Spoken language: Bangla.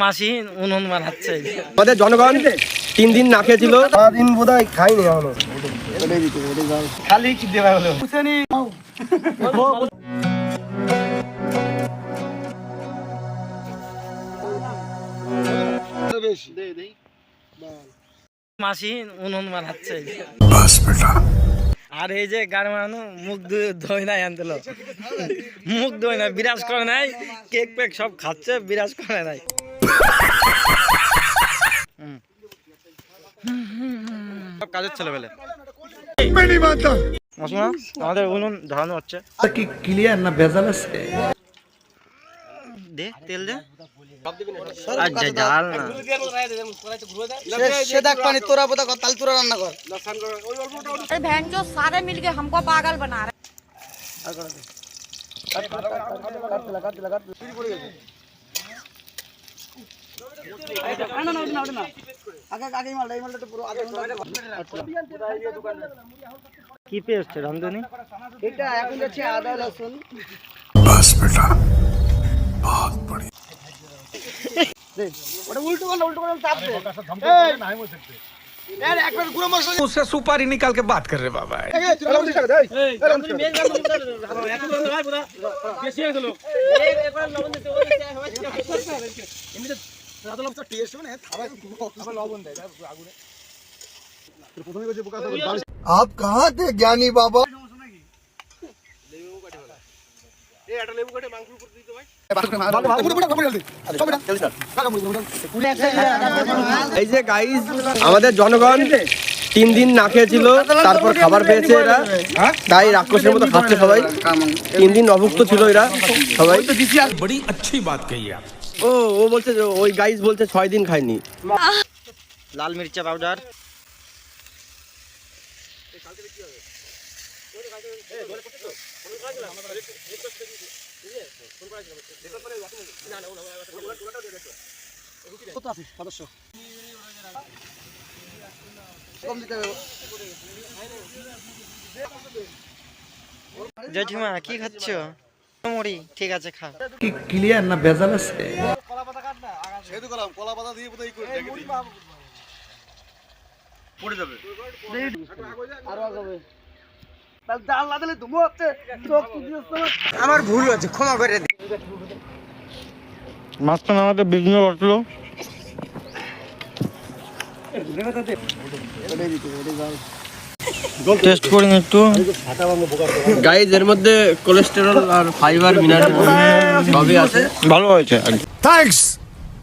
মাসি উনুন মারাচ্ছে। আমাদের জনগণ 3 দিন না খেয়েছিল, সারাদিন বোধহয় খাইনি এখনো। খালি কি দেওয়া হলো মাসি উনুন মারাচ্ছে। আর এই যে গাড়ি মারানো মুখ ধোয় নাই আনতেল, মুখ ধোয় না, বিরাজ করে নাই, কেক পেক সব খাচ্ছে, বিরাজ করে নাই। সব কাজের ছেলেবেলে আমাদের উনুন ধরানো হচ্ছে। কি ক্লিয়ার না ভেজাল আছে? দে তেল দে, আচ্ছা জাল না সে দেখ পানি তোরা বোধা কর, তাল তোরা রান্না কর। अरे बहन जो सारे मिलके हमको पागल बना रहे। কি পেয়েছে রামধনি? এটা এখন যাচ্ছে আদা রসুন। বাস বেটা বহুত বড়ি। ওটা উল্টো করে চাপ দে। यार एक बार गुरु मसाला उससे सुपारी निकाल के बात कर रहे बाबा। आप कहाँ थे ज्ञानी बाबा? এই যে গাইস, আমাদের জনগণ 3 দিন না খেয়েছিল, তারপর খাবার পেয়েছে এরা, তাই রাক্ষসের মতো খাচ্ছে সবাই। 3 দিন অভুক্ত ছিল এরা সবাই। बड़ी अच्छी बात कही आप। ও বলছে যে ওই গাইস বলছে 6 দিন খায়নি। লাল মির্চা পাউডার, কত আছে সদস্য? কম দিতে হবে। জেঠিমা কি খাচ্ছ? মুড়ি, ঠিক আছে খা। কি ক্লিয়ার না ভেজাল আছে? কলা পাতা কাট না, সেতু কলাম, কলা পাতা দিয়ে বোধহয় করে দেখি পড়ে যাবে আর আগাবে। তাল জাল না দিলে ধুমো হচ্ছে, চোখ তুদিস না। আমার ভুল হচ্ছে, ক্ষমা করে দে। মাছটা আমাদের বিঘ্ন ঘটলো। টেস্ট করি একটু গাইস, এর মধ্যে কোলেস্টেরল আর ফাইবার মিনারেল সবই আছে। ভালো হয়েছে। थैंक्स।